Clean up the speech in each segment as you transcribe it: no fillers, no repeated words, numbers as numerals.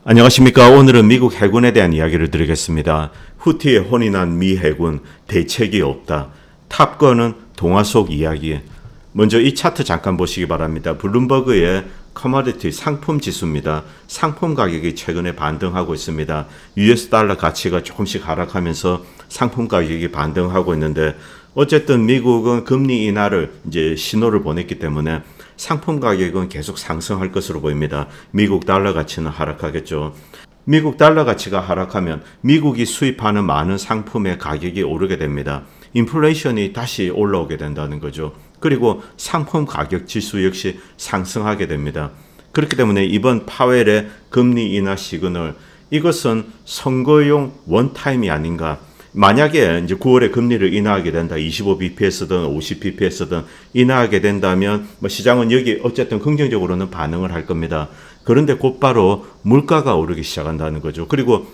안녕하십니까. 오늘은 미국 해군에 대한 이야기를 드리겠습니다. 후티에 혼이 난 미 해군 대책이 없다. 탑건은 동화 속 이야기. 먼저 이 차트 잠깐 보시기 바랍니다. 블룸버그의 커머디티 상품 지수입니다. 상품 가격이 최근에 반등하고 있습니다. US 달러 가치가 조금씩 하락하면서 상품 가격이 반등하고 있는데, 어쨌든 미국은 금리 인하를 이제 신호를 보냈기 때문에 상품 가격은 계속 상승할 것으로 보입니다. 미국 달러 가치는 하락하겠죠. 미국 달러 가치가 하락하면 미국이 수입하는 많은 상품의 가격이 오르게 됩니다. 인플레이션이 다시 올라오게 된다는 거죠. 그리고 상품 가격 지수 역시 상승하게 됩니다. 그렇기 때문에 이번 파웰의 금리 인하 시그널, 이것은 선거용 원타임이 아닌가. 만약에 이제 9월에 금리를 인하하게 된다. 25bps든 50bps든 인하하게 된다면 시장은 여기 어쨌든 긍정적으로는 반응을 할 겁니다. 그런데 곧바로 물가가 오르기 시작한다는 거죠. 그리고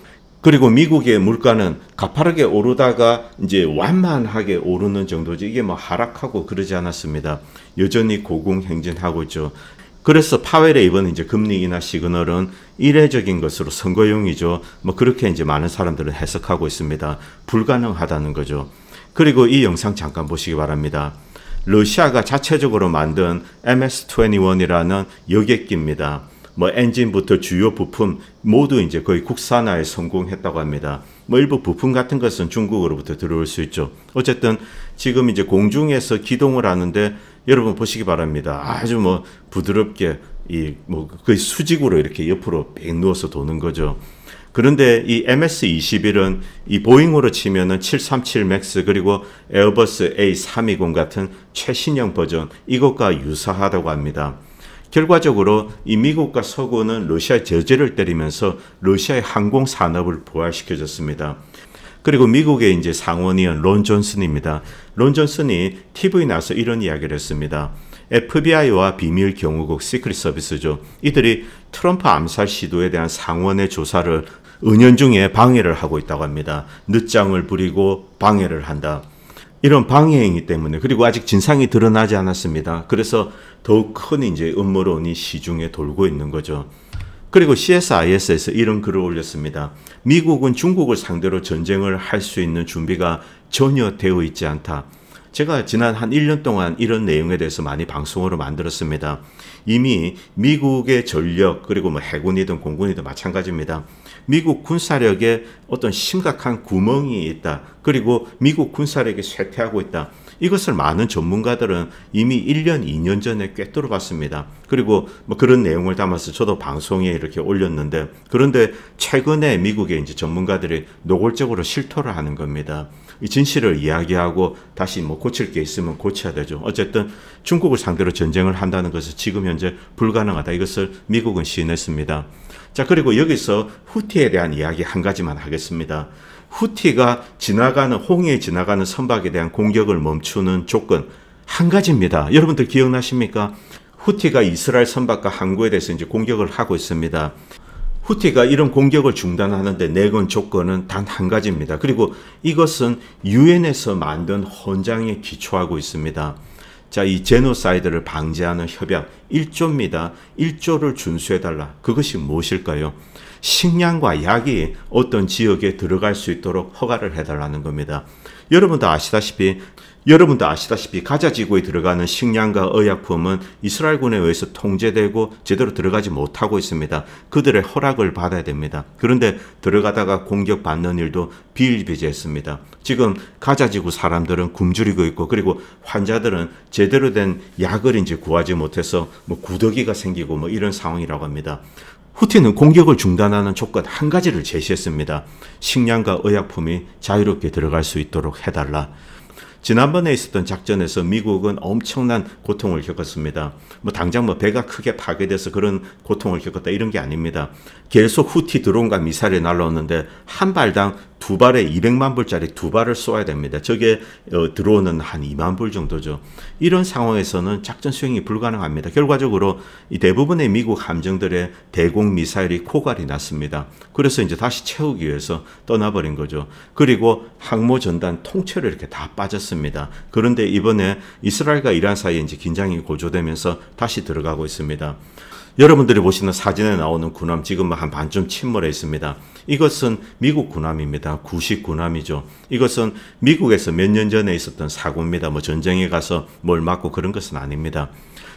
미국의 물가는 가파르게 오르다가 이제 완만하게 오르는 정도지, 이게 하락하고 그러지 않았습니다. 여전히 고공행진하고 있죠. 그래서 파웰의 이번 이제 금리 인하 시그널은 이례적인 것으로 선거용이죠. 그렇게 이제 많은 사람들은 해석하고 있습니다. 불가능하다는 거죠. 그리고 이 영상 잠깐 보시기 바랍니다. 러시아가 자체적으로 만든 MS-21이라는 여객기입니다. 엔진부터 주요 부품 모두 이제 거의 국산화에 성공했다고 합니다. 일부 부품 같은 것은 중국으로부터 들어올 수 있죠. 어쨌든 지금 이제 공중에서 기동을 하는데 여러분 보시기 바랍니다. 아주 부드럽게 거의 수직으로 이렇게 옆으로 뺑 누워서 도는 거죠. 그런데 이 MS-21은 이 보잉으로 치면은 737 맥스 그리고 에어버스 A320 같은 최신형 버전, 이것과 유사하다고 합니다. 결과적으로 이 미국과 서구는 러시아의 제재를 때리면서 러시아의 항공 산업을 부활시켜줬습니다. 그리고 미국의 이제 상원의원 론 존슨입니다. 론 존슨이 TV에 나와서 이런 이야기를 했습니다. FBI와 비밀 경호국 시크릿 서비스죠. 이들이 트럼프 암살 시도에 대한 상원의 조사를 은연중에 방해를 하고 있다고 합니다. 늦장을 부리고 방해를 한다. 이런 방해 행위 때문에, 그리고 아직 진상이 드러나지 않았습니다. 그래서 더욱 큰 이제 음모론이 시중에 돌고 있는 거죠. 그리고 CSIS에서 이런 글을 올렸습니다. 미국은 중국을 상대로 전쟁을 할 수 있는 준비가 전혀 되어 있지 않다. 제가 지난 한 1년 동안 이런 내용에 대해서 많이 방송으로 만들었습니다. 이미 미국의 전력, 그리고 해군이든 공군이든 마찬가지입니다. 미국 군사력에 어떤 심각한 구멍이 있다. 그리고 미국 군사력이 쇠퇴하고 있다. 이것을 많은 전문가들은 이미 1년, 2년 전에 꿰뚫어 봤습니다. 그리고 그런 내용을 담아서 저도 방송에 이렇게 올렸는데, 그런데 최근에 미국의 이제 전문가들이 노골적으로 실토를 하는 겁니다. 이 진실을 이야기하고 다시 고칠 게 있으면 고쳐야 되죠. 어쨌든 중국을 상대로 전쟁을 한다는 것은 지금 현재 불가능하다. 이것을 미국은 시인했습니다. 자, 그리고 여기서 후티에 대한 이야기 한 가지만 하겠습니다. 후티가 홍해에 지나가는 선박에 대한 공격을 멈추는 조건 한 가지입니다. 여러분들 기억나십니까? 후티가 이스라엘 선박과 항구에 대해서 이제 공격을 하고 있습니다. 후티가 이런 공격을 중단하는데 내건 조건은 단 한 가지입니다. 그리고 이것은 유엔에서 만든 헌장에 기초하고 있습니다. 자, 이 제노사이드를 방지하는 협약 1조입니다. 1조를 준수해달라. 그것이 무엇일까요? 식량과 약이 어떤 지역에 들어갈 수 있도록 허가를 해달라는 겁니다. 여러분도 아시다시피 가자 지구에 들어가는 식량과 의약품은 이스라엘군에 의해서 통제되고 제대로 들어가지 못하고 있습니다. 그들의 허락을 받아야 됩니다. 그런데 들어가다가 공격받는 일도 비일비재했습니다. 지금 가자 지구 사람들은 굶주리고 있고, 그리고 환자들은 제대로 된 약을 이제 구하지 못해서 구더기가 생기고 이런 상황이라고 합니다. 후티는 공격을 중단하는 조건 한 가지를 제시했습니다. 식량과 의약품이 자유롭게 들어갈 수 있도록 해달라. 지난번에 있었던 작전에서 미국은 엄청난 고통을 겪었습니다. 당장 배가 크게 파괴돼서 그런 고통을 겪었다 이런 게 아닙니다. 계속 후티 드론과 미사일이 날라오는데 한 발당 2발에 200만 불짜리 2발을 쏘아야 됩니다. 저게 드론은 한 2만 불 정도죠. 이런 상황에서는 작전 수행이 불가능합니다. 결과적으로 이 대부분의 미국 함정들의 대공 미사일이 고갈이 났습니다. 그래서 이제 다시 채우기 위해서 떠나버린 거죠. 그리고 항모 전단 통째로 이렇게 다 빠졌습니다. 그런데 이번에 이스라엘과 이란 사이에 이제 긴장이 고조되면서 다시 들어가고 있습니다. 여러분들이 보시는 사진에 나오는 군함 지금 한 반쯤 침몰해 있습니다. 이것은 미국 군함입니다. 구식 군함이죠. 이것은 미국에서 몇 년 전에 있었던 사고입니다. 뭐 전쟁에 가서 뭘 맞고 그런 것은 아닙니다.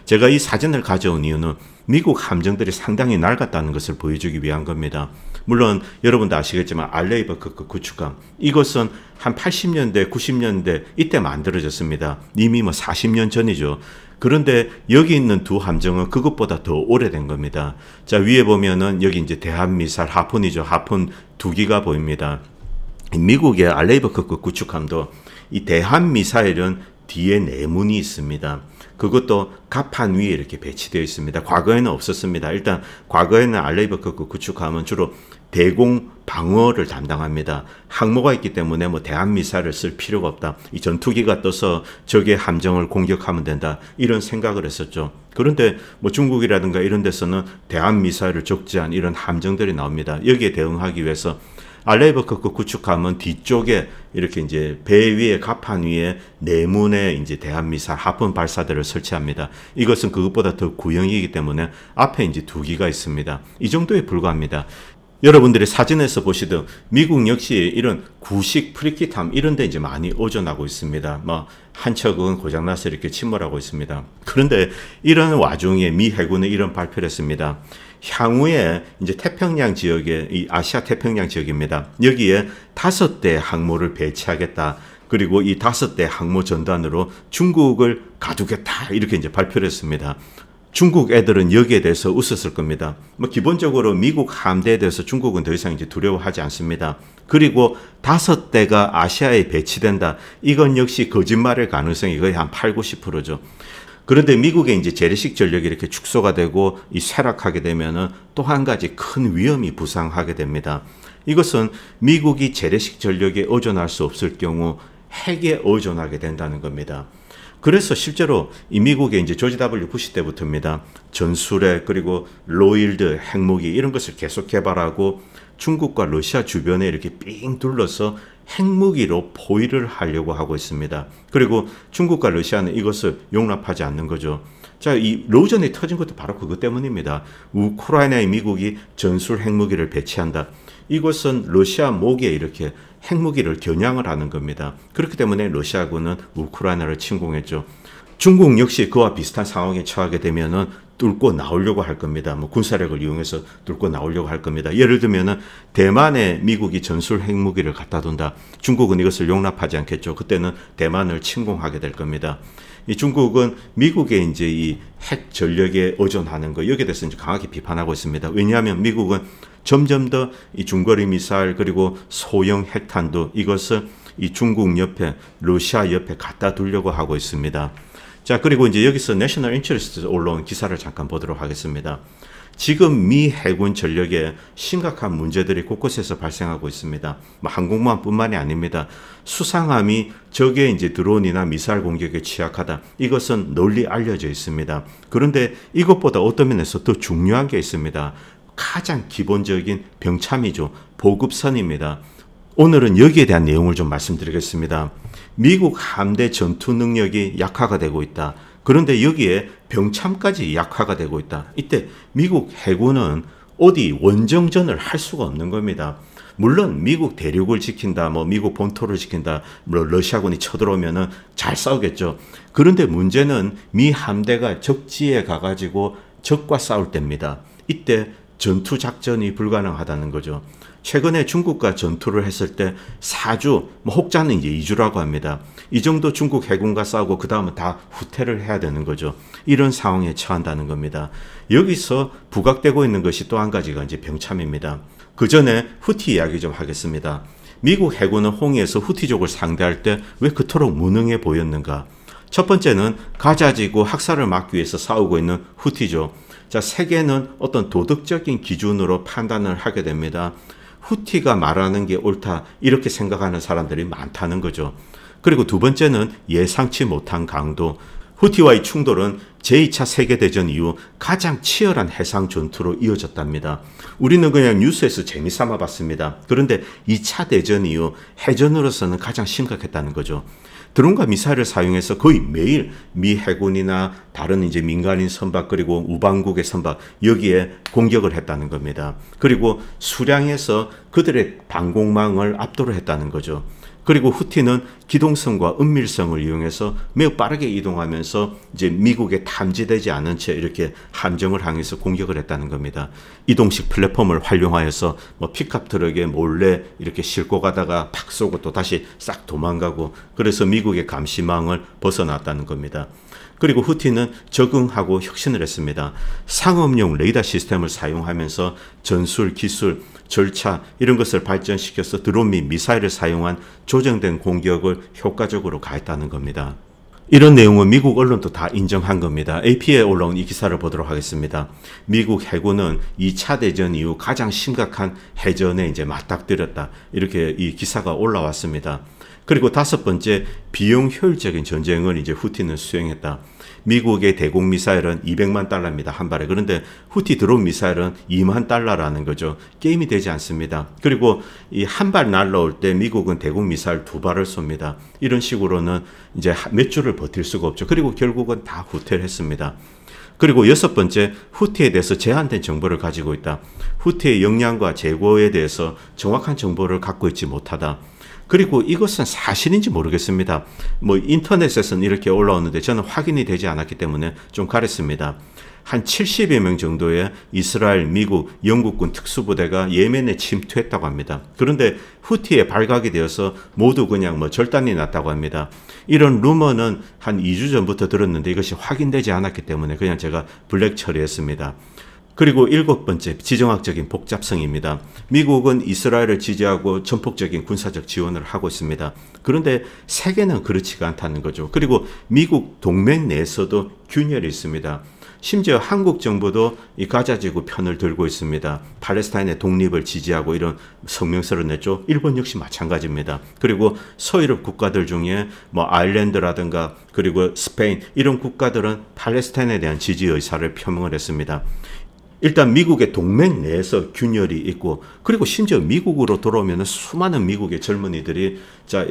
제가 이 사진을 가져온 이유는 미국 함정들이 상당히 낡았다는 것을 보여주기 위한 겁니다. 물론 여러분도 아시겠지만 알레이버크 구축함 이것은 한 80년대 90년대 이때 만들어졌습니다. 이미 뭐 40년 전이죠. 그런데 여기 있는 두 함정은 그것보다 더 오래된 겁니다. 자, 위에 보면은 여기 이제 대한미사일 하푼이죠. 하푼 2기가 보입니다. 미국의 알레이버크 구축함도 이 대한미사일은 뒤에 내문이 있습니다. 그것도 갑판 위에 이렇게 배치되어 있습니다. 과거에는 없었습니다. 일단 과거에는 알레이버크 구축함은 주로 대공 방어를 담당합니다. 항모가 있기 때문에 뭐 대한미사일을 쓸 필요가 없다. 이 전투기가 떠서 적의 함정을 공격하면 된다. 이런 생각을 했었죠. 그런데 뭐 중국이라든가 이런 데서는 대한미사일을 적재한 이런 함정들이 나옵니다. 여기에 대응하기 위해서 알레이버크 구축함은 뒤쪽에 이렇게 이제 배 위에 갑판 위에 내문에 이제 대한미사일 하푼 발사대를 설치합니다. 이것은 그것보다 더 구형이기 때문에 앞에 이제 2기가 있습니다. 이 정도에 불과합니다. 여러분들이 사진에서 보시듯 미국 역시 이런 구식 프리킷함 이런 데 이제 많이 오전하고 있습니다. 뭐 한 척은 고장나서 이렇게 침몰하고 있습니다. 그런데 이런 와중에 미 해군은 이런 발표를 했습니다. 향후에 이제 태평양 지역에 이 아시아 태평양 지역입니다. 여기에 5대 항모를 배치하겠다. 그리고 이 5대 항모 전단으로 중국을 가두겠다. 이렇게 이제 발표를 했습니다. 중국 애들은 여기에 대해서 웃었을 겁니다. 뭐 기본적으로 미국 함대에 대해서 중국은 더 이상 이제 두려워하지 않습니다. 그리고 5대가 아시아에 배치된다. 이건 역시 거짓말의 가능성이 거의 한 8, 90%죠. 그런데 미국의 이제 재래식 전력이 이렇게 축소가 되고 이 쇠락하게 되면은 또 한 가지 큰 위험이 부상하게 됩니다. 이것은 미국이 재래식 전력에 의존할 수 없을 경우 핵에 의존하게 된다는 겁니다. 그래서 실제로 이 미국의 이제 조지 W 부시 때부터입니다. 전술핵 그리고 로일드 핵무기 이런 것을 계속 개발하고 중국과 러시아 주변에 이렇게 삥 둘러서 핵무기로 포위를 하려고 하고 있습니다. 그리고 중국과 러시아는 이것을 용납하지 않는 거죠. 자, 이 로전이 터진 것도 바로 그것 때문입니다. 우크라이나에 미국이 전술 핵무기를 배치한다. 이것은 러시아 목에 이렇게 핵무기를 겨냥을 하는 겁니다. 그렇기 때문에 러시아군은 우크라이나를 침공했죠. 중국 역시 그와 비슷한 상황에 처하게 되면은 뚫고 나오려고 할 겁니다. 뭐 군사력을 이용해서 뚫고 나오려고 할 겁니다. 예를 들면은 대만에 미국이 전술 핵무기를 갖다 둔다. 중국은 이것을 용납하지 않겠죠. 그때는 대만을 침공하게 될 겁니다. 이 중국은 미국의 이제 이 핵 전력에 의존하는 거 여기에 대해서 이제 강하게 비판하고 있습니다. 왜냐하면 미국은 점점 더 이 중거리 미사일 그리고 소형 핵탄두 이것을 이 중국 옆에 러시아 옆에 갖다 두려고 하고 있습니다. 자, 그리고 이제 여기서 내셔널 인터레스트 올라온 기사를 잠깐 보도록 하겠습니다. 지금 미 해군 전력에 심각한 문제들이 곳곳에서 발생하고 있습니다. 뭐 항공모함뿐만이 아닙니다. 수상함이 적의 이제 드론이나 미사일 공격에 취약하다. 이것은 널리 알려져 있습니다. 그런데 이것보다 어떤 면에서 더 중요한 게 있습니다. 가장 기본적인 병참이죠. 보급선입니다. 오늘은 여기에 대한 내용을 좀 말씀드리겠습니다. 미국 함대 전투 능력이 약화가 되고 있다. 그런데 여기에 병참까지 약화가 되고 있다. 이때 미국 해군은 어디 원정전을 할 수가 없는 겁니다. 물론 미국 대륙을 지킨다, 뭐 미국 본토를 지킨다, 뭐 러시아군이 쳐들어오면은 잘 싸우겠죠. 그런데 문제는 미 함대가 적지에 가가지고 적과 싸울 때입니다. 이때 전투 작전이 불가능하다는 거죠. 최근에 중국과 전투를 했을 때 4주, 뭐 혹자는 이제 2주라고 합니다. 이 정도 중국 해군과 싸우고 그 다음은 다 후퇴를 해야 되는 거죠. 이런 상황에 처한다는 겁니다. 여기서 부각되고 있는 것이 또 한 가지가 이제 병참입니다. 그 전에 후티 이야기 좀 하겠습니다. 미국 해군은 홍해에서 후티족을 상대할 때 왜 그토록 무능해 보였는가? 첫 번째는 가자지구 학살을 막기 위해서 싸우고 있는 후티족. 자, 세계는 어떤 도덕적인 기준으로 판단을 하게 됩니다. 후티가 말하는 게 옳다 이렇게 생각하는 사람들이 많다는 거죠. 그리고 두 번째는 예상치 못한 강도. 후티와의 충돌은 제2차 세계대전 이후 가장 치열한 해상 전투로 이어졌답니다. 우리는 그냥 뉴스에서 재미삼아 봤습니다. 그런데 2차 대전 이후 해전으로서는 가장 심각했다는 거죠. 드론과 미사일을 사용해서 거의 매일 미 해군이나 다른 이제 민간인 선박 그리고 우방국의 선박 여기에 공격을 했다는 겁니다. 그리고 수량에서 그들의 방공망을 압도를 했다는 거죠. 그리고 후티는 기동성과 은밀성을 이용해서 매우 빠르게 이동하면서 이제 미국에 탐지되지 않은 채 이렇게 함정을 향해서 공격을 했다는 겁니다. 이동식 플랫폼을 활용하여서 뭐 픽업 트럭에 몰래 이렇게 싣고 가다가 팍 쏘고 또 다시 싹 도망가고 그래서 미국의 감시망을 벗어났다는 겁니다. 그리고 후티는 적응하고 혁신을 했습니다. 상업용 레이더 시스템을 사용하면서 전술, 기술, 절차 이런 것을 발전시켜서 드론 및 미사일을 사용한 조정된 공격을 효과적으로 가했다는 겁니다. 이런 내용은 미국 언론도 다 인정한 겁니다. AP에 올라온 이 기사를 보도록 하겠습니다. 미국 해군은 2차 대전 이후 가장 심각한 해전에 이제 맞닥뜨렸다. 이렇게 이 기사가 올라왔습니다. 그리고 다섯 번째, 비용 효율적인 전쟁을 이제 후티는 수행했다. 미국의 대공 미사일은 200만 달러입니다. 한 발에. 그런데 후티 드론 미사일은 2만 달러라는 거죠. 게임이 되지 않습니다. 그리고 이 한 발 날라올 때 미국은 대공 미사일 2발을 쏩니다. 이런 식으로는 이제 몇 주를 버틸 수가 없죠. 그리고 결국은 다 후퇴했습니다. 그리고 여섯 번째, 후티에 대해서 제한된 정보를 가지고 있다. 후티의 역량과 재고에 대해서 정확한 정보를 갖고 있지 못하다. 그리고 이것은 사실인지 모르겠습니다. 뭐 인터넷에서는 이렇게 올라오는데 저는 확인이 되지 않았기 때문에 좀 가렸습니다. 한 70여 명 정도의 이스라엘, 미국, 영국군 특수부대가 예멘에 침투했다고 합니다. 그런데 후티에 발각이 되어서 모두 그냥 뭐 절단이 났다고 합니다. 이런 루머는 한 2주 전부터 들었는데 이것이 확인되지 않았기 때문에 그냥 제가 블랙 처리했습니다. 그리고 일곱 번째, 지정학적인 복잡성입니다. 미국은 이스라엘을 지지하고 전폭적인 군사적 지원을 하고 있습니다. 그런데 세계는 그렇지가 않다는 거죠. 그리고 미국 동맹 내에서도 균열이 있습니다. 심지어 한국 정부도 이 가자지구 편을 들고 있습니다. 팔레스타인의 독립을 지지하고 이런 성명서를 냈죠. 일본 역시 마찬가지입니다. 그리고 서유럽 국가들 중에 뭐 아일랜드라든가 그리고 스페인 이런 국가들은 팔레스타인에 대한 지지 의사를 표명을 했습니다. 일단 미국의 동맹 내에서 균열이 있고 그리고 심지어 미국으로 돌아오면 수많은 미국의 젊은이들이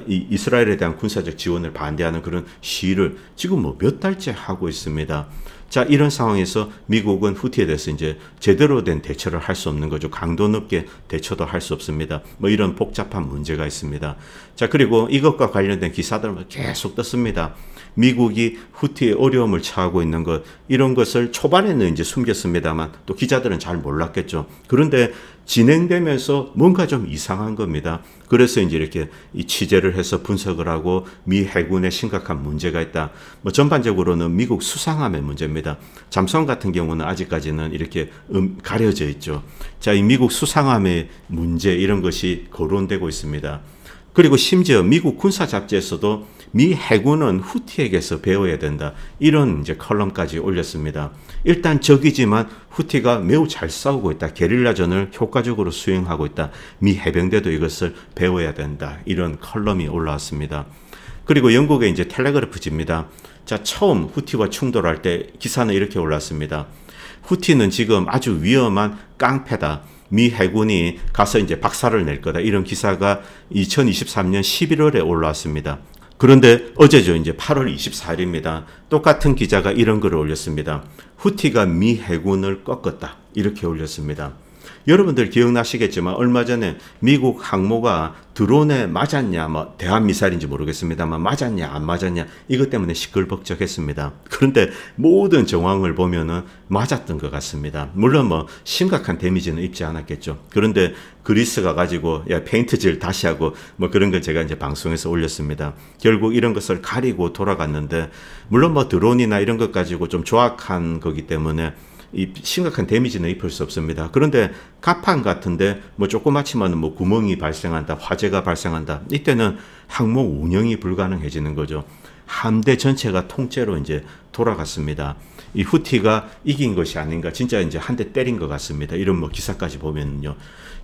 이 이스라엘에 대한 군사적 지원을 반대하는 그런 시위를 지금 뭐 몇 달째 하고 있습니다. 자, 이런 상황에서 미국은 후티에 대해서 이제 제대로 된 대처를 할 수 없는 거죠. 강도 높게 대처도 할 수 없습니다. 뭐 이런 복잡한 문제가 있습니다. 자, 그리고 이것과 관련된 기사들은 계속 떴습니다. 미국이 후티에 어려움을 처하고 있는 것, 이런 것을 초반에는 이제 숨겼습니다만 또 기자들은 잘 몰랐겠죠. 그런데 진행되면서 뭔가 좀 이상한 겁니다. 그래서 이제 이렇게 이 취재를 해서 분석을 하고 미 해군에 심각한 문제가 있다. 뭐 전반적으로는 미국 수상함의 문제입니다. 잠수함 같은 경우는 아직까지는 이렇게 가려져 있죠. 자, 이 미국 수상함의 문제 이런 것이 거론되고 있습니다. 그리고 심지어 미국 군사 잡지에서도 미 해군은 후티에게서 배워야 된다. 이런 이제 컬럼까지 올렸습니다. 일단 적이지만 후티가 매우 잘 싸우고 있다. 게릴라전을 효과적으로 수행하고 있다. 미 해병대도 이것을 배워야 된다. 이런 컬럼이 올라왔습니다. 그리고 영국의 이제 텔레그래프지입니다. 자, 처음 후티와 충돌할 때 기사는 이렇게 올랐습니다. 후티는 지금 아주 위험한 깡패다. 미 해군이 가서 이제 박살을 낼 거다. 이런 기사가 2023년 11월에 올라왔습니다. 그런데 어제죠. 이제 8월 24일입니다. 똑같은 기자가 이런 글을 올렸습니다. 후티가 미 해군을 꺾었다. 이렇게 올렸습니다. 여러분들 기억나시겠지만 얼마 전에 미국 항모가 드론에 맞았냐, 뭐 대한미사일인지 모르겠습니다만 맞았냐 안 맞았냐 이것 때문에 시끌벅적했습니다. 그런데 모든 정황을 보면은 맞았던 것 같습니다. 물론 뭐 심각한 데미지는 입지 않았겠죠. 그런데 그리스가 가지고 야 페인트질 다시 하고 뭐 그런 걸 제가 이제 방송에서 올렸습니다. 결국 이런 것을 가리고 돌아갔는데 물론 뭐 드론이나 이런 것 가지고 좀 조악한 거기 때문에 이 심각한 데미지는 입을 수 없습니다. 그런데 갑판 같은데 뭐 조그맣지만 뭐 구멍이 발생한다, 화재가 발생한다. 이때는 항모 운영이 불가능해지는 거죠. 함대 전체가 통째로 이제 돌아갔습니다. 이 후티가 이긴 것이 아닌가, 진짜 이제 한 대 때린 것 같습니다. 이런 뭐 기사까지 보면요.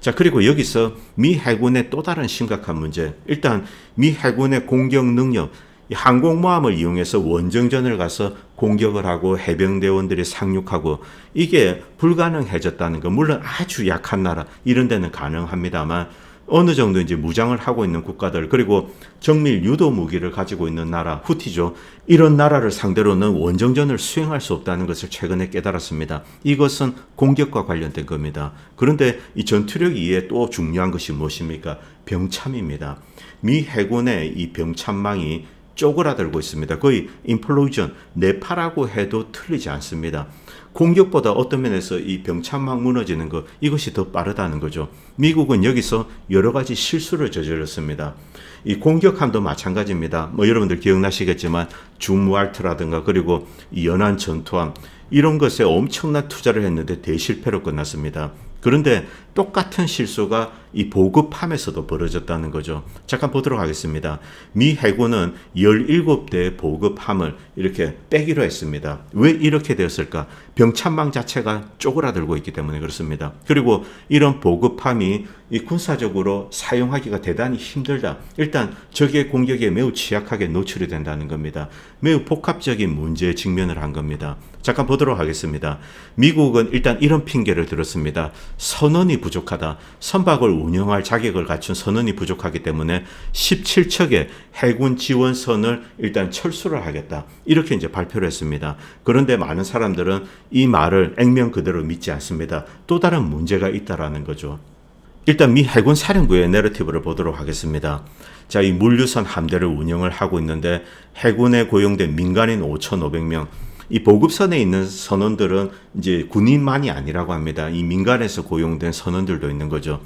자, 그리고 여기서 미 해군의 또 다른 심각한 문제. 일단 미 해군의 공격 능력. 이 항공모함을 이용해서 원정전을 가서 공격을 하고 해병대원들이 상륙하고 이게 불가능해졌다는 거. 물론 아주 약한 나라 이런 데는 가능합니다만 어느 정도 이제 무장을 하고 있는 국가들 그리고 정밀 유도 무기를 가지고 있는 나라 후티죠. 이런 나라를 상대로는 원정전을 수행할 수 없다는 것을 최근에 깨달았습니다. 이것은 공격과 관련된 겁니다. 그런데 이 전투력 이외에 또 중요한 것이 무엇입니까? 병참입니다. 미 해군의 이 병참망이 쪼그라들고 있습니다. 거의 임플로전, 내파라고 해도 틀리지 않습니다. 공격보다 어떤 면에서 이 병참망 무너지는 것 이것이 더 빠르다는 거죠. 미국은 여기서 여러 가지 실수를 저질렀습니다. 이 공격함도 마찬가지입니다. 뭐 여러분들 기억나시겠지만 줌왈트라든가 그리고 이 연안 전투함 이런 것에 엄청난 투자를 했는데 대실패로 끝났습니다. 그런데 똑같은 실수가 이 보급함에서도 벌어졌다는 거죠. 잠깐 보도록 하겠습니다. 미 해군은 17대의 보급함을 이렇게 빼기로 했습니다. 왜 이렇게 되었을까? 병참망 자체가 쪼그라들고 있기 때문에 그렇습니다. 그리고 이런 보급함이 이 군사적으로 사용하기가 대단히 힘들다. 일단 적의 공격에 매우 취약하게 노출이 된다는 겁니다. 매우 복합적인 문제에 직면을 한 겁니다. 잠깐 보도록 하겠습니다. 미국은 일단 이런 핑계를 들었습니다. 선원이 부족하다. 선박을 운영할 자격을 갖춘 선원이 부족하기 때문에 17척의 해군 지원선을 일단 철수를 하겠다. 이렇게 이제 발표를 했습니다. 그런데 많은 사람들은 이 말을 액면 그대로 믿지 않습니다. 또 다른 문제가 있다라는 거죠. 일단 미 해군 사령부의 내러티브를 보도록 하겠습니다. 자, 이 물류선 함대를 운영을 하고 있는데 해군에 고용된 민간인 5,500명 이 보급선에 있는 선원들은 이제 군인만이 아니라고 합니다. 이 민간에서 고용된 선원들도 있는 거죠.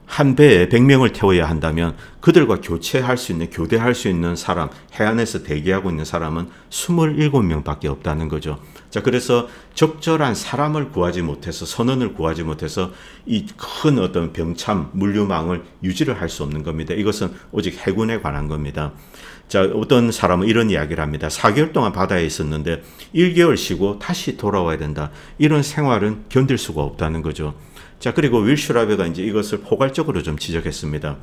한 배에 100명을 태워야 한다면 그들과 교체할 수 있는, 교대할 수 있는 사람, 해안에서 대기하고 있는 사람은 27명밖에 없다는 거죠. 자, 그래서 적절한 사람을 구하지 못해서, 선원을 구하지 못해서 이 큰 어떤 병참, 물류망을 유지를 할 수 없는 겁니다. 이것은 오직 해군에 관한 겁니다. 자, 어떤 사람은 이런 이야기를 합니다. 4개월 동안 바다에 있었는데 1개월 쉬고 다시 돌아와야 된다. 이런 생활은 견딜 수가 없다는 거죠. 자, 그리고 윌슈라베가 이제 이것을 포괄적으로 좀 지적했습니다.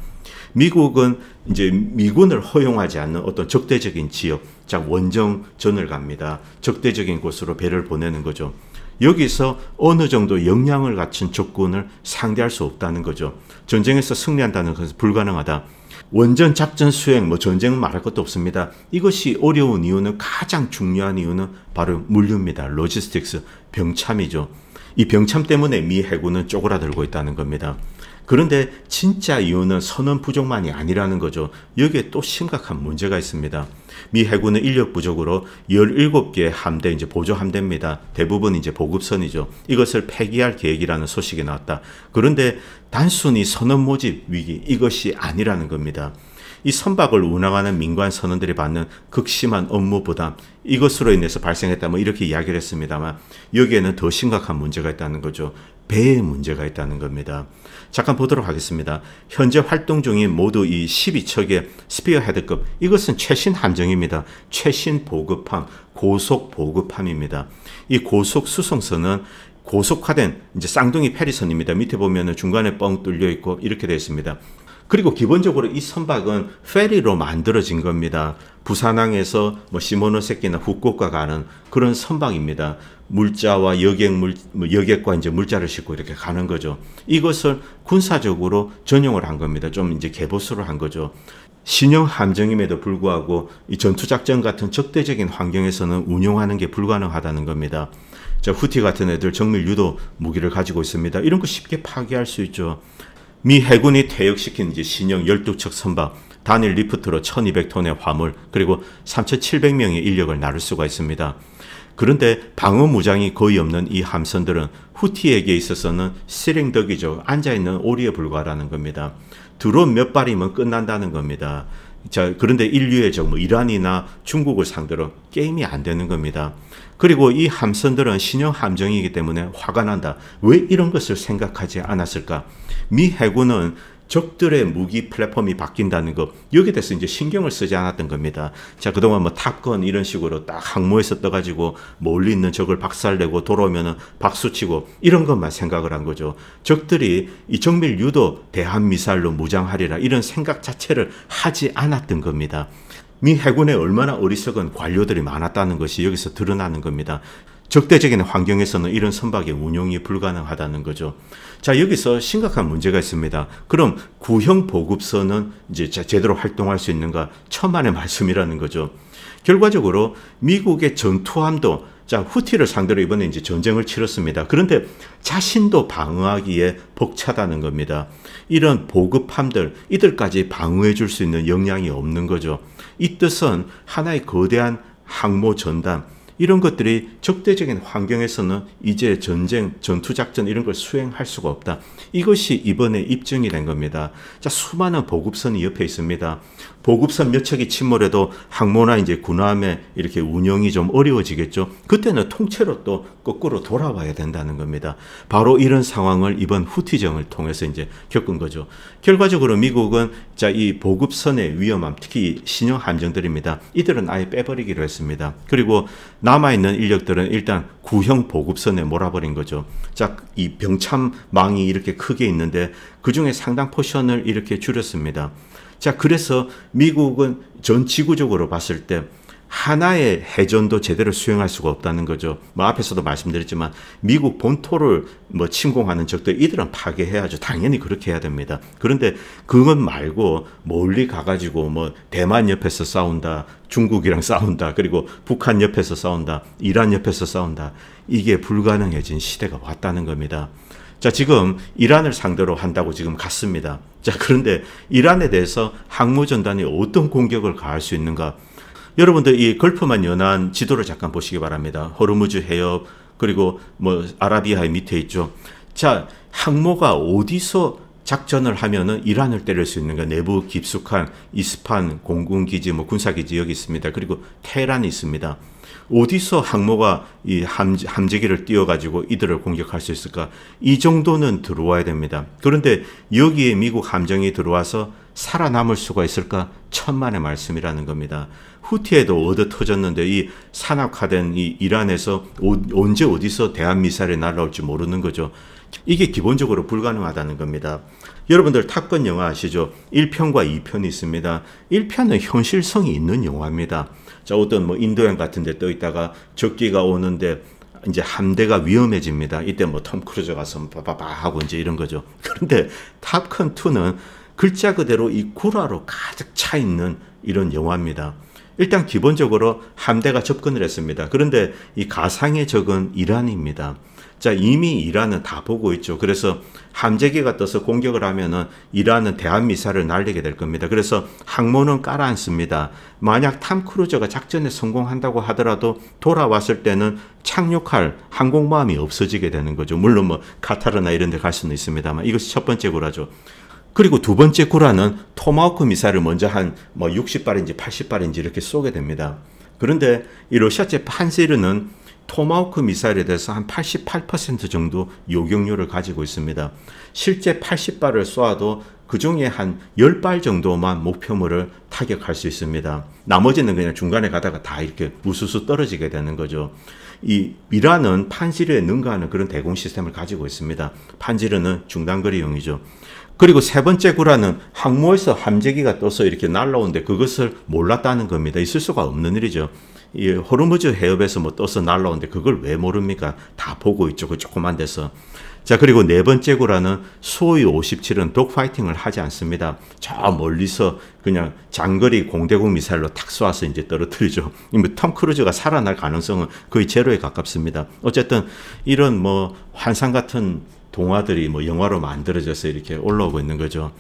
미국은 이제 미군을 허용하지 않는 어떤 적대적인 지역, 자, 원정전을 갑니다. 적대적인 곳으로 배를 보내는 거죠. 여기서 어느 정도 역량을 갖춘 적군을 상대할 수 없다는 거죠. 전쟁에서 승리한다는 것은 불가능하다. 원전 작전 수행, 뭐 전쟁은 말할 것도 없습니다. 이것이 어려운 이유는 가장 중요한 이유는 바로 물류입니다. 로지스틱스, 병참이죠. 이 병참 때문에 미 해군은 쪼그라들고 있다는 겁니다. 그런데 진짜 이유는 선원 부족만이 아니라는 거죠. 여기에 또 심각한 문제가 있습니다. 미 해군은 인력 부족으로 17개의 함대, 이제 보조 함대입니다. 대부분 이제 보급선이죠. 이것을 폐기할 계획이라는 소식이 나왔다. 그런데 단순히 선원 모집 위기, 이것이 아니라는 겁니다. 이 선박을 운항하는 민간 선원들이 받는 극심한 업무 부담, 이것으로 인해서 발생했다, 뭐 이렇게 이야기를 했습니다만 여기에는 더 심각한 문제가 있다는 거죠. 배에 문제가 있다는 겁니다. 잠깐 보도록 하겠습니다. 현재 활동 중인 모두 이 12척의 스피어헤드급, 이것은 최신 함정입니다. 최신 보급함, 고속 보급함입니다. 이 고속 수송선은 고속화된 이제 쌍둥이 페리선입니다. 밑에 보면은 중간에 뻥 뚫려 있고 이렇게 되어 있습니다. 그리고 기본적으로 이 선박은 페리로 만들어진 겁니다. 부산항에서 뭐 시모노세키나 후쿠오카 가는 그런 선박입니다. 물자와 여객과 이제 물자를 싣고 이렇게 가는 거죠. 이것을 군사적으로 전용을 한 겁니다. 좀 이제 개보수를 한 거죠. 신형 함정임에도 불구하고 이 전투작전 같은 적대적인 환경에서는 운용하는 게 불가능하다는 겁니다. 자, 후티 같은 애들 정밀 유도 무기를 가지고 있습니다. 이런 거 쉽게 파괴할 수 있죠. 미 해군이 퇴역시킨 이제 신형 12척 선박, 단일 리프트로 1200톤의 화물, 그리고 3700명의 인력을 나눌 수가 있습니다. 그런데 방어 무장이 거의 없는 이 함선들은 후티에게 있어서는 시링덕이죠. 앉아있는 오리에 불과하다는 겁니다. 드론 몇 발이면 끝난다는 겁니다. 자, 그런데 인류의 적, 뭐 이란이나 중국을 상대로 게임이 안 되는 겁니다. 그리고 이 함선들은 신형 함정이기 때문에 화가 난다. 왜 이런 것을 생각하지 않았을까? 미 해군은 적들의 무기 플랫폼이 바뀐다는 것, 여기에 대해서 이제 신경을 쓰지 않았던 겁니다. 자, 그동안 뭐 탑건 이런 식으로 딱 항모에서 떠가지고 멀리 있는 적을 박살내고 돌아오면은 박수치고 이런 것만 생각을 한 거죠. 적들이 이 정밀 유도 대한미사일로 무장하리라 이런 생각 자체를 하지 않았던 겁니다. 미 해군에 얼마나 어리석은 관료들이 많았다는 것이 여기서 드러나는 겁니다. 적대적인 환경에서는 이런 선박의 운용이 불가능하다는 거죠. 자, 여기서 심각한 문제가 있습니다. 그럼 구형 보급선은 이제 제대로 활동할 수 있는가? 천만의 말씀이라는 거죠. 결과적으로 미국의 전투함도 후티를 상대로 이번에 이제 전쟁을 치렀습니다. 그런데 자신도 방어하기에 벅차다는 겁니다. 이런 보급함들, 이들까지 방어해 줄 수 있는 역량이 없는 거죠. 이 뜻은 하나의 거대한 항모 전단, 이런 것들이 적대적인 환경에서는 이제 전쟁, 전투작전 이런 걸 수행할 수가 없다. 이것이 이번에 입증이 된 겁니다. 자, 수많은 보급선이 옆에 있습니다. 보급선 몇 척이 침몰해도 항모나 이제 군함의 이렇게 운영이 좀 어려워지겠죠. 그때는 통째로 또 거꾸로 돌아와야 된다는 겁니다. 바로 이런 상황을 이번 후티전을 통해서 이제 겪은 거죠. 결과적으로 미국은 이 보급선의 위험함, 특히 신형 함정들입니다. 이들은 아예 빼버리기로 했습니다. 그리고 남아있는 인력들은 일단 구형 보급선에 몰아버린 거죠. 자, 이 병참망이 이렇게 크게 있는데 그 중에 상당 포션을 이렇게 줄였습니다. 자, 그래서 미국은 전 지구적으로 봤을 때 하나의 해전도 제대로 수행할 수가 없다는 거죠. 앞에서도 말씀드렸지만 미국 본토를 침공하는 적들 이들은 파괴해야죠. 당연히 그렇게 해야 됩니다. 그런데 그것 말고 멀리 가가지고 대만 옆에서 싸운다, 중국이랑 싸운다, 그리고 북한 옆에서 싸운다, 이란 옆에서 싸운다. 이게 불가능해진 시대가 왔다는 겁니다. 자, 지금 이란을 상대로 한다고 지금 갔습니다. 자, 그런데 이란에 대해서 항모전단이 어떤 공격을 가할 수 있는가? 여러분들 이 걸프만 연안 지도를 잠깐 보시기 바랍니다. 호르무즈 해협, 그리고 아라비아의 밑에 있죠. 자, 항모가 어디서 작전을 하면은 이란을 때릴 수 있는가? 내부 깊숙한 이스판 공군기지, 군사기지 여기 있습니다. 그리고 테헤란이 있습니다. 어디서 항모가 이 함재기를 띄워가지고 이들을 공격할 수 있을까? 이 정도는 들어와야 됩니다. 그런데 여기에 미국 함정이 들어와서 살아남을 수가 있을까? 천만의 말씀이라는 겁니다. 후티에도 얻어 터졌는데 이 산악화된 이 이란에서 언제 어디서 대한미사일이 날아올지 모르는 거죠. 이게 기본적으로 불가능하다는 겁니다. 여러분들 탑건 영화 아시죠? 1편과 2편이 있습니다. 1편은 현실성이 있는 영화입니다. 자, 어떤 인도양 같은 데 떠 있다가 적기가 오는데 이제 함대가 위험해집니다. 이때 톰 크루즈 가서 빠바바 하고 이제 이런 거죠. 그런데 탑건 2는 글자 그대로 이 구라로 가득 차 있는 이런 영화입니다. 일단 기본적으로 함대가 접근을 했습니다. 그런데 이 가상의 적은 이란입니다. 자, 이미 이란은 다 보고 있죠. 그래서 함재기가 떠서 공격을 하면은 이란은 대한미사일을 날리게 될 겁니다. 그래서 항모는 깔아앉습니다. 만약 탐 크루저가 작전에 성공한다고 하더라도 돌아왔을 때는 착륙할 항공모함이 없어지게 되는 거죠. 물론 카타르나 이런 데 갈 수는 있습니다만 이것이 첫 번째 구라죠. 그리고 두 번째 구라는 토마호크 미사일을 먼저 한 60발인지 80발인지 이렇게 쏘게 됩니다. 그런데 이 러시아제 판시르는 토마호크 미사일에 대해서 한 88% 정도 요격률을 가지고 있습니다. 실제 80발을 쏘아도 그 중에 한 10발 정도만 목표물을 타격할 수 있습니다. 나머지는 그냥 중간에 가다가 다 이렇게 우수수 떨어지게 되는 거죠. 이 이란은 판시르에 능가하는 그런 대공 시스템을 가지고 있습니다. 판시르는 중단거리용이죠. 그리고 세 번째 구라는 항모에서 함재기가 떠서 이렇게 날라오는데 그것을 몰랐다는 겁니다. 있을 수가 없는 일이죠. 이 호르무즈 해협에서 떠서 날라오는데 그걸 왜 모릅니까? 다 보고 있죠. 그 조그만 데서. 자, 그리고 네 번째 구라는 수호이 57은 독파이팅을 하지 않습니다. 저 멀리서 그냥 장거리 공대공 미사일로 탁 쏘아서 이제 떨어뜨리죠. 톰 크루즈가 살아날 가능성은 거의 제로에 가깝습니다. 어쨌든 이런 환상 같은 동화들이 영화로 만들어져서 이렇게 올라오고 있는 거죠.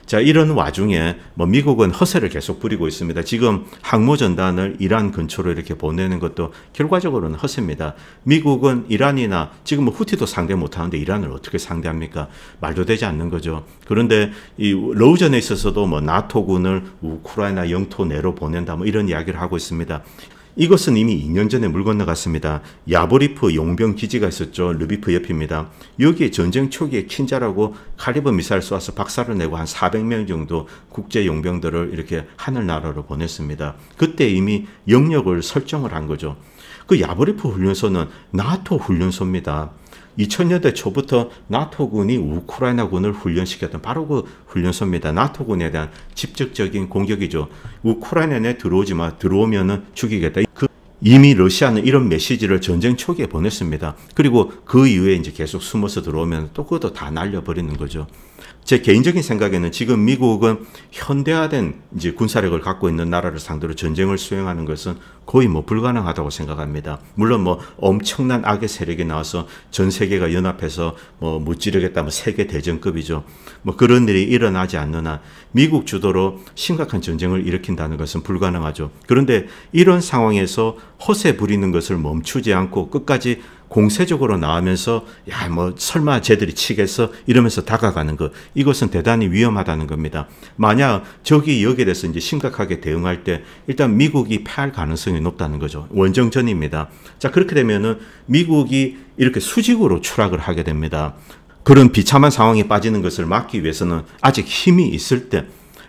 자, 이런 와중에 미국은 허세를 계속 부리고 있습니다. 지금 항모전단을 이란 근처로 이렇게 보내는 것도 결과적으로는 허세입니다. 미국은 이란이나 지금 후티도 상대 못하는데 이란을 어떻게 상대합니까? 말도 되지 않는 거죠. 그런데 이 러우전에 있어서도 나토군을 우크라이나 영토 내로 보낸다 이런 이야기를 하고 있습니다. 이것은 이미 2년 전에 물 건너갔습니다. 야보리프 용병 기지가 있었죠. 르비프 옆입니다. 여기에 전쟁 초기에 킨자라고 칼리버 미사일 쏘아서 박살을 내고 한 400명 정도 국제 용병들을 이렇게 하늘나라로 보냈습니다. 그때 이미 영역을 설정을 한 거죠. 그 야보리프 훈련소는 나토 훈련소입니다. 2000년대 초부터 나토군이 우크라이나군을 훈련시켰던 바로 그 훈련소입니다. 나토군에 대한 직접적인 공격이죠. 우크라이나 내 들어오지 마, 들어오면은 죽이겠다. 이미 러시아는 이런 메시지를 전쟁 초기에 보냈습니다. 그리고 그 이후에 이제 계속 숨어서 들어오면 또 그것도 다 날려버리는 거죠. 제 개인적인 생각에는 지금 미국은 현대화된 이제 군사력을 갖고 있는 나라를 상대로 전쟁을 수행하는 것은 거의 뭐 불가능하다고 생각합니다. 물론 뭐 엄청난 악의 세력이 나와서 전 세계가 연합해서 뭐 무찌르겠다, 뭐 세계 대전급이죠. 뭐 그런 일이 일어나지 않는 한 미국 주도로 심각한 전쟁을 일으킨다는 것은 불가능하죠. 그런데 이런 상황에서 허세 부리는 것을 멈추지 않고 끝까지 공세적으로 나오면서 야, 뭐 설마 쟤들이 치겠어? 이러면서 다가가는 것, 이것은 대단히 위험하다는 겁니다. 만약 적이 여기에 대해서 이제 심각하게 대응할 때 일단 미국이 패할 가능성이 높다는 거죠. 원정전입니다. 자, 그렇게 되면은 미국이 이렇게 수직으로 추락을 하게 됩니다. 그런 비참한 상황에 빠지는 것을 막기 위해서는 아직 힘이 있을 때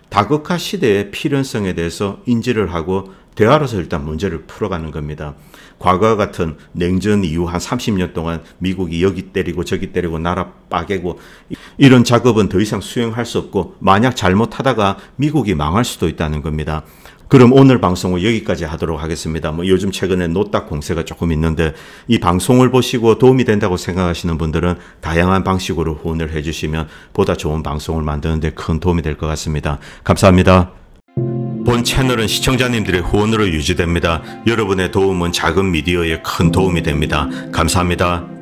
다극화 시대의 필연성에 대해서 인지를 하고 대화로서 일단 문제를 풀어가는 겁니다. 과거와 같은 냉전 이후 한 30년 동안 미국이 여기 때리고 저기 때리고 나라 빠개고 이런 작업은 더 이상 수행할 수 없고 만약 잘못하다가 미국이 망할 수도 있다는 겁니다. 그럼 오늘 방송은 여기까지 하도록 하겠습니다. 뭐 요즘 최근에 노딱 공세가 조금 있는데 이 방송을 보시고 도움이 된다고 생각하시는 분들은 다양한 방식으로 후원을 해주시면 보다 좋은 방송을 만드는 데 큰 도움이 될 것 같습니다. 감사합니다. 본 채널은 시청자님들의 후원으로 유지됩니다. 여러분의 도움은 작은 미디어에 큰 도움이 됩니다. 감사합니다.